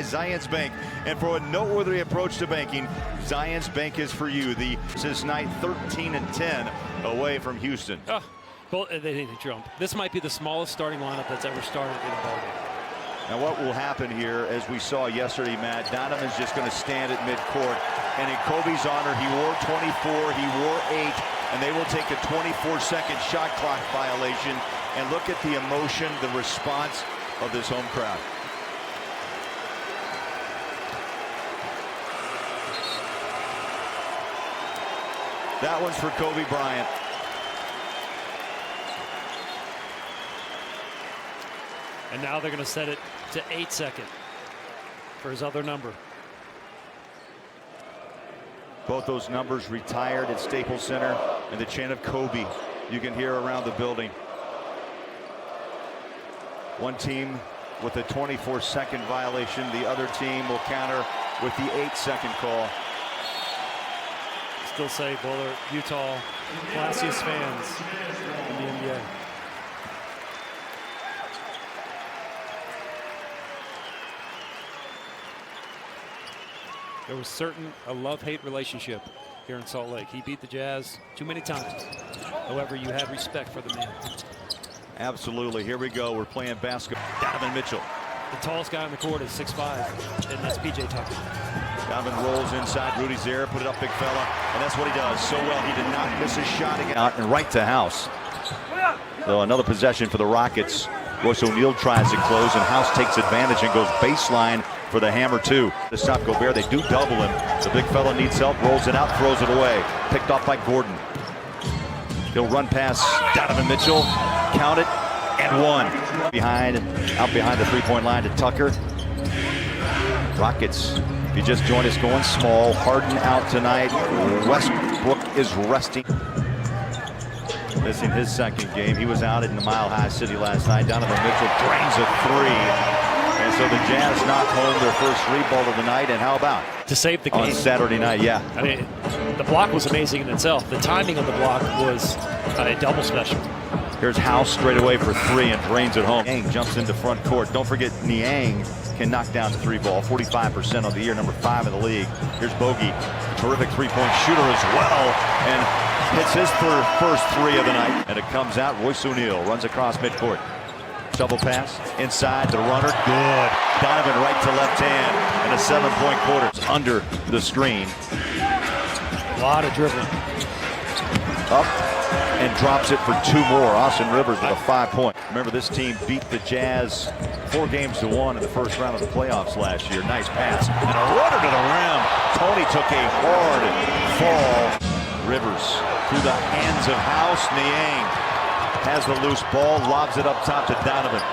Zions Bank, and for a noteworthy approach to banking, Zions Bank is for you. This night 13-10 away from Houston. Oh, well, they jump. This might be the smallest starting lineup that's ever started in a ball game. Now what will happen here, as we saw yesterday, Matt, Donovan's just going to stand at midcourt, and in Kobe's honor, he wore 24, he wore 8, and they will take a 24-second shot clock violation. And look at the emotion, the response of this home crowd. That one's for Kobe Bryant. And now they're going to set it to 8 seconds for his other number. Both those numbers retired at Staples Center, and the chant of Kobe you can hear around the building. One team with a 24-second violation. The other team will counter with the 8-second call. Still say Buller, Utah, classiest fans in the NBA. There was certain a love-hate relationship here in Salt Lake. He beat the Jazz too many times. However, you had respect for the man. Absolutely. Here we go. We're playing basketball. Donovan Mitchell. The tallest guy on the court is 6'5", and that's PJ Tucker. Donovan rolls inside. Rudy's there. Put it up, big fella. And that's what he does so well. He did not miss his shot again. Out and right to House. So another possession for the Rockets. Royce O'Neal tries to close, and House takes advantage and goes baseline for the hammer two. To stop Gobert, they do double him. The big fella needs help, rolls it out, throws it away. Picked off by Gordon. He'll run past Donovan Mitchell, count it, and one. Out behind the three-point line to Tucker. Rockets, if you just joined us, going small. Harden out tonight. Westbrook is resting. Missing his second game. He was out in the Mile High City last night. Donovan Mitchell drains a three. And so the Jazz knock home their first rebound of the night. And how about to save the game on Saturday night? Yeah. I mean, the block was amazing in itself. The timing of the block was a double special. Here's House straight away for three and drains it home. Niang jumps into front court. Don't forget Niang can knock down the three ball. 45% on the year, number 5 in the league. Here's Bogey, terrific three-point shooter as well, and hits his first three of the night. And it comes out. Royce O'Neal runs across midcourt. Shovel pass inside the runner. Good. Donovan right to left hand, and a 7-point quarter under the screen. A lot of dribbling. Up and drops it for 2 more. Austin Rivers with a 5-point. Remember, this team beat the Jazz 4-1 in the first round of the playoffs last year. Nice pass and a runner to the rim. Tony took a hard fall. Rivers through the hands of House. Niang has the loose ball, lobs it up top to Donovan.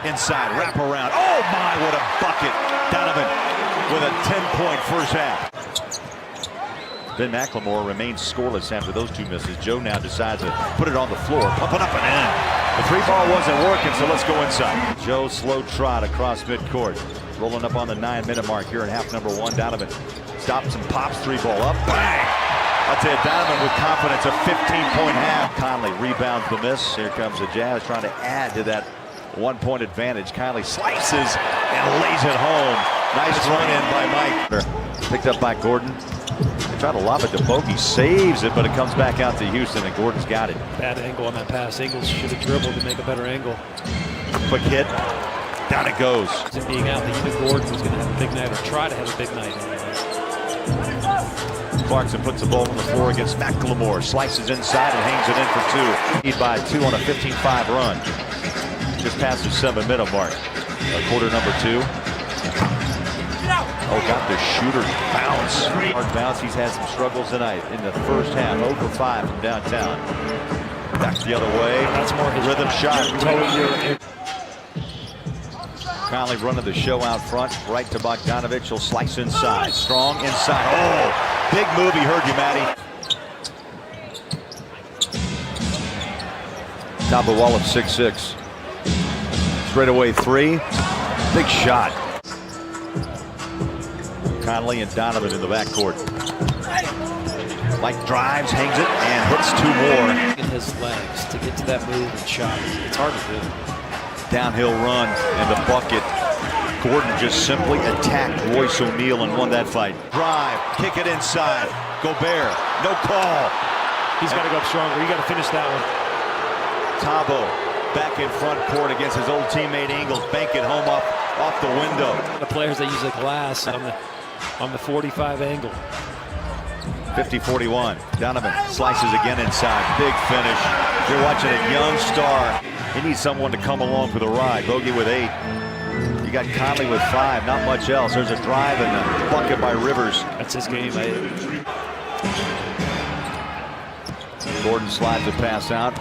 Inside, wrap around. Oh my, what a bucket. Donovan with a 10-point first half. Ben McLemore remains scoreless after those 2 misses. Joe now decides to put it on the floor, pump it up and in. The 3-ball wasn't working, so let's go inside. Joe slow trot across midcourt. Rolling up on the 9-minute mark here in half number 1. Donovan stops and pops 3-ball up. Bang! I'll tell you, Donovan with confidence, a 15-point half. Conley rebounds the miss. Here comes the Jazz trying to add to that 1-point advantage. Conley slices and lays it home. Nice run in by Mike. Picked up by Gordon. They try to lob it to Bogey, saves it, but it comes back out to Houston, and Gordon's got it. Bad angle on that pass. Ingles should have dribbled to make a better angle. Quick hit. Down it goes. It being out that even Gordon was going to have a big night or try to have a big night. Clarkson puts the ball on the floor against McLemore. Slices inside and hangs it in for 2. Lead by 2 on a 15-5 run. Just past the 7-minute mark. Quarter number 2. Oh, got the shooter bounce. Hard bounce. He's had some struggles tonight in the first half. 0 for 5 from downtown. Back the other way. That's more his rhythm shot. Conley running the show out front. Right to Bogdanovich. He'll slice inside. Strong inside. Oh, big move. He heard you, Matty. Top of the wall of 6'6". Straight away 3. Big shot. Conley and Donovan in the backcourt. Mike drives, hangs it, and hits 2 more. In his legs to get to that move and shot. It's hard to do. Downhill run and the bucket. Gordon just simply attacked Royce O'Neal and won that fight. Drive, kick it inside. Gobert, no call. He's got to go up stronger. You got to finish that one. Tabo back in front court against his old teammate Ingles. Bank it home off the window. The players that use the glass on the 45 angle. 50-41. Donovan slices again inside. Big finish. You're watching a young star. He needs someone to come along for the ride. Bogey with 8. You got Conley with 5. Not much else. There's a drive and a bucket by Rivers. That's his game. Gordon slides a pass out.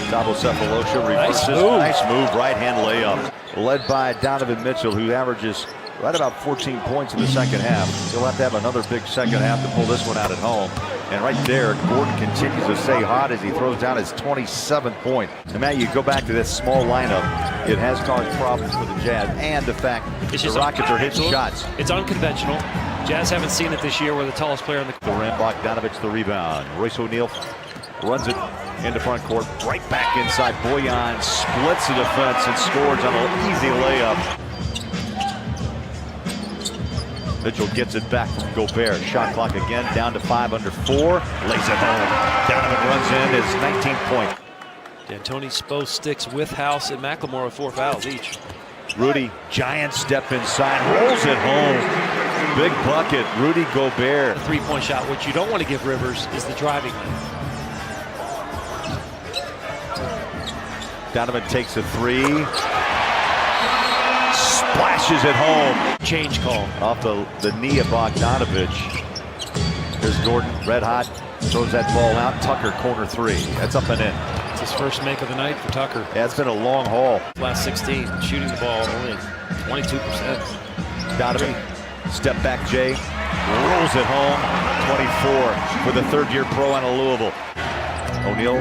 Thabo Sefolosha reverses. Nice move. Right hand layup. Led by Donovan Mitchell, who averages right about 14 points in the second half. He'll have to have another big second half to pull this one out at home. And right there, Gordon continues to stay hot as he throws down his 27th point. And Matt, you go back to this small lineup, it has caused problems for the Jazz, and the fact the Rockets are hitting shots. It's unconventional. Jazz haven't seen it this year. We're the tallest player in the rim. Bogdanovich the rebound. Royce O'Neal runs it into front court, right back inside. Bojan splits the defense and scores on an easy layup. Mitchell gets it back from Gobert. Shot clock again, down to 5 under 4. Lays it home. Donovan runs in his 19th point. D'Antoni Spo sticks with House and McLemore with 4 fouls each. Rudy, giant step inside, rolls it home. Big bucket, Rudy Gobert. The three-point shot, which you don't want to give Rivers, is the driving lane. Donovan takes a 3. Splashes it home. Change call. Off the knee of Bogdanovich. Here's Gordon, red hot. Throws that ball out. Tucker, corner 3. That's up and in. It's his first make of the night for Tucker. Yeah, it's been a long haul. Last 16, shooting the ball only 22%. Donovan, step back Jay. Rolls it home. 24 for the third-year pro out of Louisville. O'Neal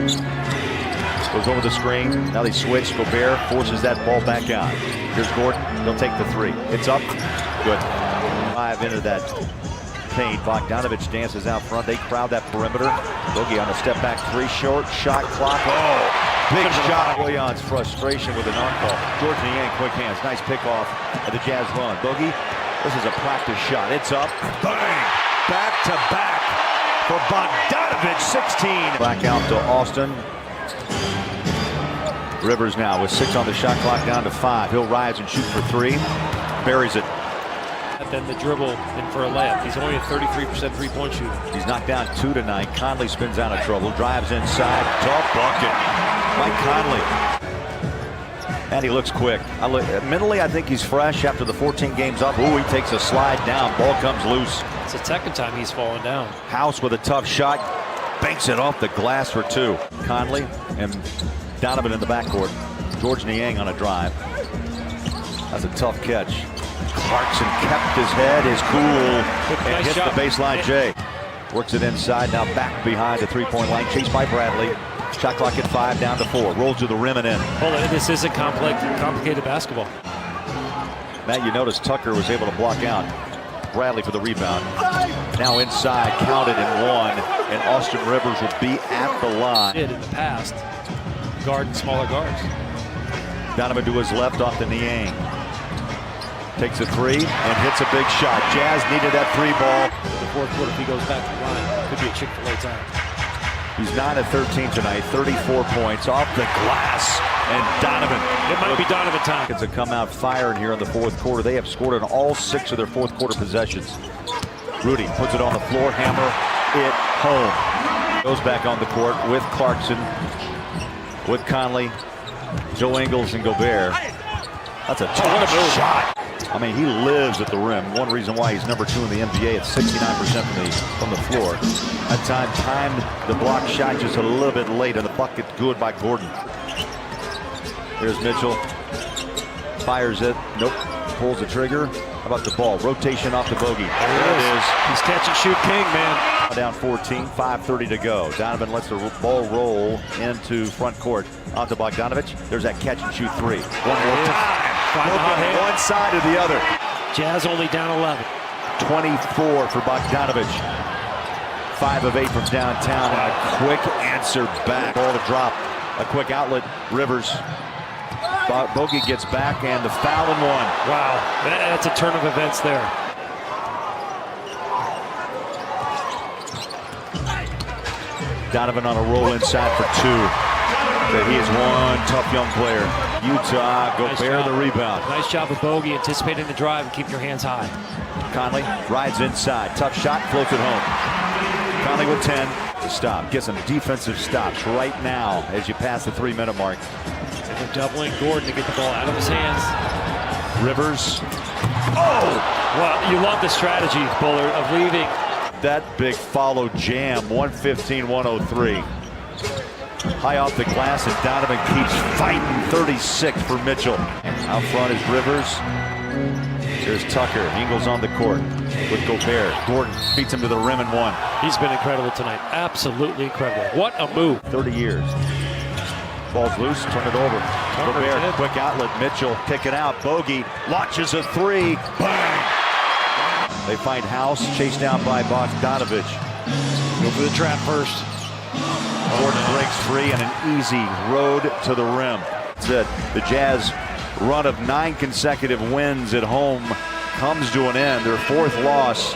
goes over the screen. Now they switch. Gobert forces that ball back out. Here's Gordon. He'll take the 3. It's up. Good. 5 into that paint. Bogdanovich dances out front. They crowd that perimeter. Bogey on a step back 3. Short shot clock. Oh, big shot. Bojan's frustration with an on-call. George Niang, quick hands. Nice pickoff at the Jazz run. Bogey, this is a practice shot. It's up. Bang! Back to back for Bogdanovich. 16. Back out to Austin. Rivers now with 6 on the shot clock, down to 5. He'll rise and shoot for 3. Buries it. And then the dribble in for a layup. He's only a 33% three-point shooter. He's knocked down 2 tonight. Conley spins out of trouble. Drives inside. Tough bucket. Mike Conley. And he looks quick. Mentally, I think he's fresh after the 14 games up. Ooh, he takes a slide down. Ball comes loose. It's the second time he's fallen down. House with a tough shot. Banks it off the glass for 2. Conley and Donovan in the backcourt. George Niang on a drive. That's a tough catch. Clarkson kept his head, is cool, and hits the baseline Jay. Works it inside, now back behind the three-point line. Chased by Bradley. Shot clock at 5, down to 4. Rolls to the rim and in. Hold on, this isn't complicated basketball. Matt, you notice Tucker was able to block out. Bradley for the rebound. Now inside, counted and 1. And Austin Rivers will be at the line. Did in the past. Guard smaller guards. Donovan to his left off the Niang. Takes a 3 and hits a big shot. Jazz needed that 3 ball. In the fourth quarter, if he goes back to the line, could be a Chick-fil-A time. He's 9 of 13 tonight, 34 points off the glass. And Donovan. It might be Donovan time. It's a come out firing here in the fourth quarter. They have scored on all 6 of their fourth quarter possessions. Rudy puts it on the floor, hammer it home. Goes back on the court with Clarkson, with Conley, Joe Ingles, and Gobert. That's a tough shot. I mean, he lives at the rim. One reason why he's number 2 in the NBA at 69% from the floor. That time timed the block shot just a little bit late, and the bucket good by Gordon. There's Mitchell. Fires it. Nope. Pulls the trigger. How about the ball? Rotation off the bogey. There it is. He's catch and shoot king, man. Down 14, 5:30 to go. Donovan lets the ball roll into front court. On to Bogdanovich. There's that catch and shoot 3. One more time. One side or the other. Jazz only down 11. 24 for Bogdanovich. 5 of 8 from downtown. And a quick answer back. Ball to drop. A quick outlet. Rivers. Bogey gets back and the foul and one. Wow, that's a turn of events there. Donovan on a roll inside for two. But he is one tough young player. Utah, Gobert the rebound. Nice job of Bogey anticipating the drive and keep your hands high. Conley rides inside. Tough shot, floats it home. Conley with 10 to stop. Get some defensive stops right now as you pass the 3-minute mark. And they're doubling Gordon to get the ball out of his hands. Rivers. Oh! Well, you love the strategy, Bullard, of leaving. That big follow jam, 115-103. High off the glass, and Donovan keeps fighting. 36 for Mitchell. Out front is Rivers. There's Tucker. Ingles on the court with Gobert. Gordon beats him to the rim and one. He's been incredible tonight. Absolutely incredible. What a move. 30 years. Ball's loose, turn it over. Gobert, quick outlet. Mitchell, kick it out. Bogey launches a three. Bang! They find House, chased down by Bogdanovich. Go for the trap first. Gordon breaks free and an easy road to the rim. That's it. The Jazz run of 9 consecutive wins at home comes to an end. Their 4th loss